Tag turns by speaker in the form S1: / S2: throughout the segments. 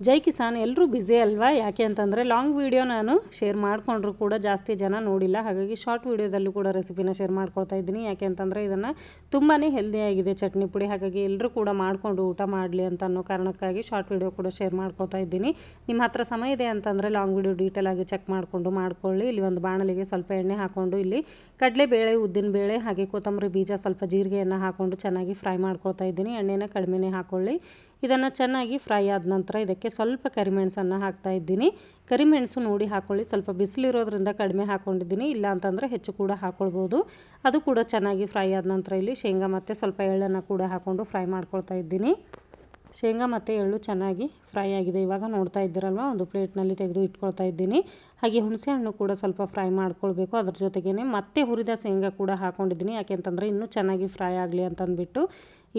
S1: ಜೈ ಕಿಸಾನ್. ಎಲ್ಲರೂ ಬ್ಯುಸಿ ಅಲ್ವಾ? ಯಾಕೆ ಅಂತಂದರೆ ಲಾಂಗ್ ವೀಡಿಯೋ ನಾನು ಶೇರ್ ಮಾಡಿಕೊಂಡ್ರೂ ಕೂಡ ಜಾಸ್ತಿ ಜನ ನೋಡಿಲ್ಲ. ಹಾಗಾಗಿ ಶಾರ್ಟ್ ವೀಡಿಯೋದಲ್ಲೂ ಕೂಡ ರೆಸಿಪಿನ ಶೇರ್ ಮಾಡ್ಕೊಳ್ತಾ ಇದ್ದೀನಿ. ಯಾಕೆ ಅಂತಂದರೆ ಇದನ್ನು ತುಂಬಾ ಹೆಲ್ದಿಯಾಗಿದೆ ಚಟ್ನಿ ಪುಡಿ. ಹಾಗಾಗಿ ಎಲ್ಲರೂ ಕೂಡ ಮಾಡಿಕೊಂಡು ಊಟ ಮಾಡಲಿ ಅಂತ ಅನ್ನೋ ಕಾರಣಕ್ಕಾಗಿ ಶಾರ್ಟ್ ವೀಡಿಯೋ ಕೂಡ ಶೇರ್ ಮಾಡ್ಕೊಳ್ತಾ ಇದ್ದೀನಿ. ನಿಮ್ಮ ಹತ್ರ ಸಮಯ ಇದೆ ಅಂತಂದರೆ ಲಾಂಗ್ ವೀಡಿಯೋ ಡೀಟೇಲಾಗಿ ಚೆಕ್ ಮಾಡಿಕೊಂಡು ಮಾಡ್ಕೊಳ್ಳಿ. ಇಲ್ಲಿ ಒಂದು ಬಾಣಲಿಗೆ ಸ್ವಲ್ಪ ಎಣ್ಣೆ ಹಾಕ್ಕೊಂಡು ಇಲ್ಲಿ ಕಡಲೆಬೇಳೆ, ಉದ್ದಿನಬೇಳೆ ಹಾಗೆ ಕೊತ್ತಂಬರಿ ಬೀಜ, ಸ್ವಲ್ಪ ಜೀರಿಗೆಯನ್ನು ಹಾಕ್ಕೊಂಡು ಚೆನ್ನಾಗಿ ಫ್ರೈ ಮಾಡ್ಕೊಳ್ತಾ ಇದ್ದೀನಿ. ಎಣ್ಣೆನ ಕಡಿಮೆನೇ ಹಾಕ್ಕೊಳ್ಳಿ. ಇದನ್ನು ಚೆನ್ನಾಗಿ ಫ್ರೈ ಆದ ನಂತರ ಇದಕ್ಕೆ ಸ್ವಲ್ಪ ಕರಿಮೆಣಸನ್ನು ಹಾಕ್ತಾ ಇದ್ದೀನಿ. ಕರಿಮೆಣಸು ನೋಡಿ ಹಾಕ್ಕೊಳ್ಳಿ. ಸ್ವಲ್ಪ ಬಿಸಿಲಿರೋದ್ರಿಂದ ಕಡಿಮೆ ಹಾಕ್ಕೊಂಡಿದ್ದೀನಿ, ಇಲ್ಲ ಅಂತಂದರೆ ಹೆಚ್ಚು ಕೂಡ ಹಾಕ್ಕೊಳ್ಬೋದು. ಅದು ಕೂಡ ಚೆನ್ನಾಗಿ ಫ್ರೈ ಆದ ನಂತರ ಇಲ್ಲಿ ಶೇಂಗಾ ಮತ್ತು ಸ್ವಲ್ಪ ಎಳ್ಳನ್ನು ಕೂಡ ಹಾಕ್ಕೊಂಡು ಫ್ರೈ ಮಾಡ್ಕೊಳ್ತಾ ಇದ್ದೀನಿ. ಶೇಂಗಾ ಮತ್ತು ಎಳ್ಳು ಚೆನ್ನಾಗಿ ಫ್ರೈ ಆಗಿದೆ. ಇವಾಗ ನೋಡ್ತಾ ಇದ್ದೀರಲ್ವ, ಒಂದು ಪ್ಲೇಟ್ನಲ್ಲಿ ತೆಗೆದು ಇಟ್ಕೊಳ್ತಾ ಇದ್ದೀನಿ. ಹಾಗೆ ಹುಣಸೆ ಹಣ್ಣು ಕೂಡ ಸ್ವಲ್ಪ ಫ್ರೈ ಮಾಡ್ಕೊಳ್ಬೇಕು. ಅದ್ರ ಜೊತೆಗೇ ಮತ್ತೆ ಹುರಿದ ಶೇಂಗಾ ಕೂಡ ಹಾಕ್ಕೊಂಡಿದ್ದೀನಿ. ಯಾಕೆಂತಂದರೆ ಇನ್ನೂ ಚೆನ್ನಾಗಿ ಫ್ರೈ ಆಗಲಿ ಅಂತಂದ್ಬಿಟ್ಟು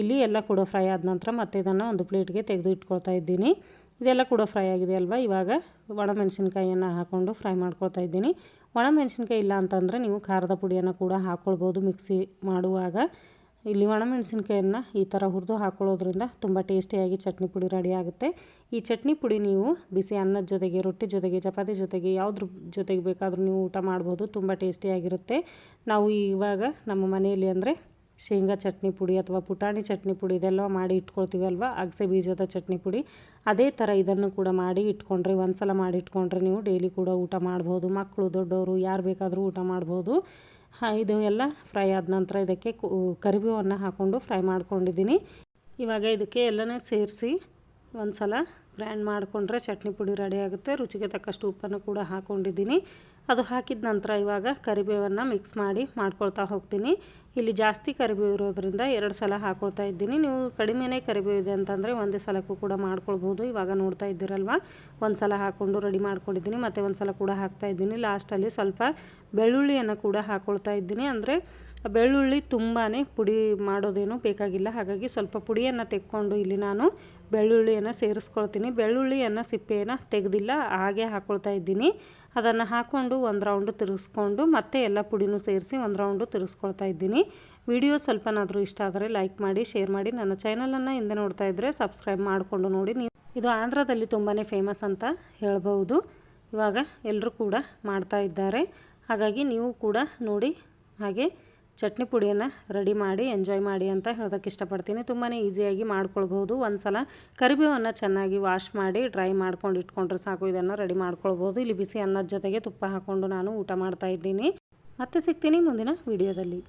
S1: ಇಲ್ಲಿ ಎಲ್ಲ ಕೂಡ ಫ್ರೈ ಆದ ನಂತರ ಮತ್ತೆ ಇದನ್ನು ಒಂದು ಪ್ಲೇಟ್ಗೆ ತೆಗೆದು ಇಟ್ಕೊಳ್ತಾ ಇದ್ದೀನಿ. ಇದೆಲ್ಲ ಕೂಡ ಫ್ರೈ ಆಗಿದೆ ಅಲ್ವಾ. ಇವಾಗ ಒಣಮೆಣಸಿನ್ಕಾಯಿಯನ್ನು ಹಾಕ್ಕೊಂಡು ಫ್ರೈ ಮಾಡ್ಕೊಳ್ತಾ ಇದ್ದೀನಿ. ಒಣಮೆಣಸಿನ್ಕಾಯಿ ಇಲ್ಲ ಅಂತಂದರೆ ನೀವು ಖಾರದ ಪುಡಿಯನ್ನು ಕೂಡ ಹಾಕ್ಕೊಳ್ಬೋದು ಮಿಕ್ಸಿ ಮಾಡುವಾಗ. ಇಲ್ಲಿ ಒಣಮೆಣಸಿನ್ಕಾಯನ್ನು ಈ ಥರ ಹುರಿದು ಹಾಕ್ಕೊಳ್ಳೋದ್ರಿಂದ ತುಂಬ ಟೇಸ್ಟಿಯಾಗಿ ಚಟ್ನಿ ಪುಡಿ ರೆಡಿ ಆಗುತ್ತೆ. ಈ ಚಟ್ನಿ ಪುಡಿ ನೀವು ಬಿಸಿ ಅನ್ನದ ಜೊತೆಗೆ, ರೊಟ್ಟಿ ಜೊತೆಗೆ, ಚಪಾತಿ ಜೊತೆಗೆ ಯಾವುದ್ರ ಜೊತೆಗೆ ಬೇಕಾದರೂ ನೀವು ಊಟ ಮಾಡ್ಬೋದು. ತುಂಬ ಟೇಸ್ಟಿಯಾಗಿರುತ್ತೆ. ನಾವು ಇವಾಗ ನಮ್ಮ ಮನೆಯಲ್ಲಿ ಅಂದರೆ ಶೇಂಗಾ ಚಟ್ನಿ ಪುಡಿ ಅಥವಾ ಪುಟಾಣಿ ಚಟ್ನಿ ಪುಡಿ ಇದೆಲ್ಲ ಮಾಡಿ ಇಟ್ಕೊಳ್ತೀವಿ ಅಲ್ವಾ, ಅಗಸೆ ಬೀಜದ ಚಟ್ನಿ ಪುಡಿ, ಅದೇ ಥರ ಇದನ್ನು ಕೂಡ ಮಾಡಿ ಇಟ್ಕೊಂಡ್ರೆ, ಒಂದು ಸಲ ಮಾಡಿ ಇಟ್ಕೊಂಡ್ರೆ ನೀವು ಡೈಲಿ ಕೂಡ ಊಟ ಮಾಡ್ಬೋದು. ಮಕ್ಕಳು, ದೊಡ್ಡವರು ಯಾರು ಬೇಕಾದರೂ ಊಟ ಮಾಡ್ಬೋದು. ಇದು ಎಲ್ಲ ಫ್ರೈ ಆದ ನಂತರ ಇದಕ್ಕೆ ಕರಿಬೇವನ್ನು ಹಾಕ್ಕೊಂಡು ಫ್ರೈ ಮಾಡ್ಕೊಂಡಿದ್ದೀನಿ. ಇವಾಗ ಇದಕ್ಕೆ ಎಲ್ಲನೇ ಸೇರಿಸಿ ಒಂದು ಸಲ ಗ್ರೈಂಡ್ ಮಾಡಿಕೊಂಡ್ರೆ ಚಟ್ನಿ ಪುಡಿ ರೆಡಿ ಆಗುತ್ತೆ. ರುಚಿಗೆ ತಕ್ಕಷ್ಟು ಉಪ್ಪನ್ನು ಕೂಡ ಹಾಕ್ಕೊಂಡಿದ್ದೀನಿ. ಅದು ಹಾಕಿದ ನಂತರ ಇವಾಗ ಕರಿಬೇವನ್ನು ಮಿಕ್ಸ್ ಮಾಡಿ ಮಾಡ್ಕೊಳ್ತಾ ಹೋಗ್ತೀನಿ. ಇಲ್ಲಿ ಜಾಸ್ತಿ ಕರಿಬೇವು ಇರೋದ್ರಿಂದ 2 ಸಲ ಹಾಕ್ಕೊಳ್ತಾ ಇದ್ದೀನಿ. ನೀವು ಕಡಿಮೆನೇ ಕರಿಬೇವು ಇದೆ ಅಂತಂದರೆ ಒಂದೇ ಸಲಕ್ಕೂ ಕೂಡ ಮಾಡ್ಕೊಳ್ಬೋದು. ಇವಾಗ ನೋಡ್ತಾ ಇದ್ದೀರಲ್ವ, ಒಂದು ಸಲ ಹಾಕ್ಕೊಂಡು ರೆಡಿ ಮಾಡ್ಕೊಂಡಿದ್ದೀನಿ. ಮತ್ತು ಒಂದು ಸಲ ಕೂಡ ಹಾಕ್ತಾ ಇದ್ದೀನಿ. ಲಾಸ್ಟಲ್ಲಿ ಸ್ವಲ್ಪ ಬೆಳ್ಳುಳ್ಳಿಯನ್ನು ಕೂಡ ಹಾಕ್ಕೊಳ್ತಾ ಇದ್ದೀನಿ. ಅಂದರೆ ಬೆಳ್ಳುಳ್ಳಿ ತುಂಬಾ ಪುಡಿ ಮಾಡೋದೇನು ಬೇಕಾಗಿಲ್ಲ. ಹಾಗಾಗಿ ಸ್ವಲ್ಪ ಪುಡಿಯನ್ನು ತೆಕ್ಕೊಂಡು ಇಲ್ಲಿ ನಾನು ಬೆಳ್ಳುಳ್ಳಿಯನ್ನು ಸೇರಿಸ್ಕೊಳ್ತೀನಿ. ಬೆಳ್ಳುಳ್ಳಿಯನ್ನು ಸಿಪ್ಪೆಯನ್ನು ತೆಗೆದಿಲ್ಲ, ಹಾಗೆ ಹಾಕ್ಕೊಳ್ತಾ ಇದ್ದೀನಿ. ಅದನ್ನು ಹಾಕ್ಕೊಂಡು ಒಂದು ರೌಂಡು ತಿರುಗಿಸ್ಕೊಂಡು ಮತ್ತೆ ಎಲ್ಲ ಪುಡಿನೂ ಸೇರಿಸಿ ಒಂದು ರೌಂಡು ತಿರುಗಿಸ್ಕೊಳ್ತಾ ಇದ್ದೀನಿ. ವಿಡಿಯೋ ಸ್ವಲ್ಪನಾದರೂ ಇಷ್ಟ ಆದರೆ ಲೈಕ್ ಮಾಡಿ, ಶೇರ್ ಮಾಡಿ. ನನ್ನ ಚಾನಲನ್ನು ಹಿಂದೆ ನೋಡ್ತಾ ಇದ್ದರೆ ಸಬ್ಸ್ಕ್ರೈಬ್ ಮಾಡಿಕೊಂಡು ನೋಡಿ. ಇದು ಆಂಧ್ರದಲ್ಲಿ ತುಂಬಾ ಫೇಮಸ್ ಅಂತ ಹೇಳ್ಬೋದು. ಇವಾಗ ಎಲ್ಲರೂ ಕೂಡ ಮಾಡ್ತಾ ಇದ್ದಾರೆ. ಹಾಗಾಗಿ ನೀವು ಕೂಡ ನೋಡಿ ಹಾಗೆ ಚಟ್ನಿ ಪುಡಿಯನ್ನು ರೆಡಿ ಮಾಡಿ ಎಂಜಾಯ್ ಮಾಡಿ ಅಂತ ಹೇಳೋದಕ್ಕೆ ಇಷ್ಟಪಡ್ತೀನಿ. ತುಂಬಾ ಈಸಿಯಾಗಿ ಮಾಡ್ಕೊಳ್ಬೋದು. ಒಂದು ಸಲ ಕರಿಬೇವನ್ನು ಚೆನ್ನಾಗಿ ವಾಶ್ ಮಾಡಿ ಡ್ರೈ ಮಾಡ್ಕೊಂಡು ಇಟ್ಕೊಂಡ್ರೆ ಸಾಕು. ಇದನ್ನು ರೆಡಿ ಮಾಡ್ಕೊಳ್ಬೋದು. ಇಲ್ಲಿ ಬಿಸಿ ಅನ್ನದ ಜೊತೆಗೆ ತುಪ್ಪ ಹಾಕ್ಕೊಂಡು ನಾನು ಊಟ ಮಾಡ್ತಾ ಇದ್ದೀನಿ. ಮತ್ತೆ ಸಿಗ್ತೀನಿ ಮುಂದಿನ ವಿಡಿಯೋದಲ್ಲಿ.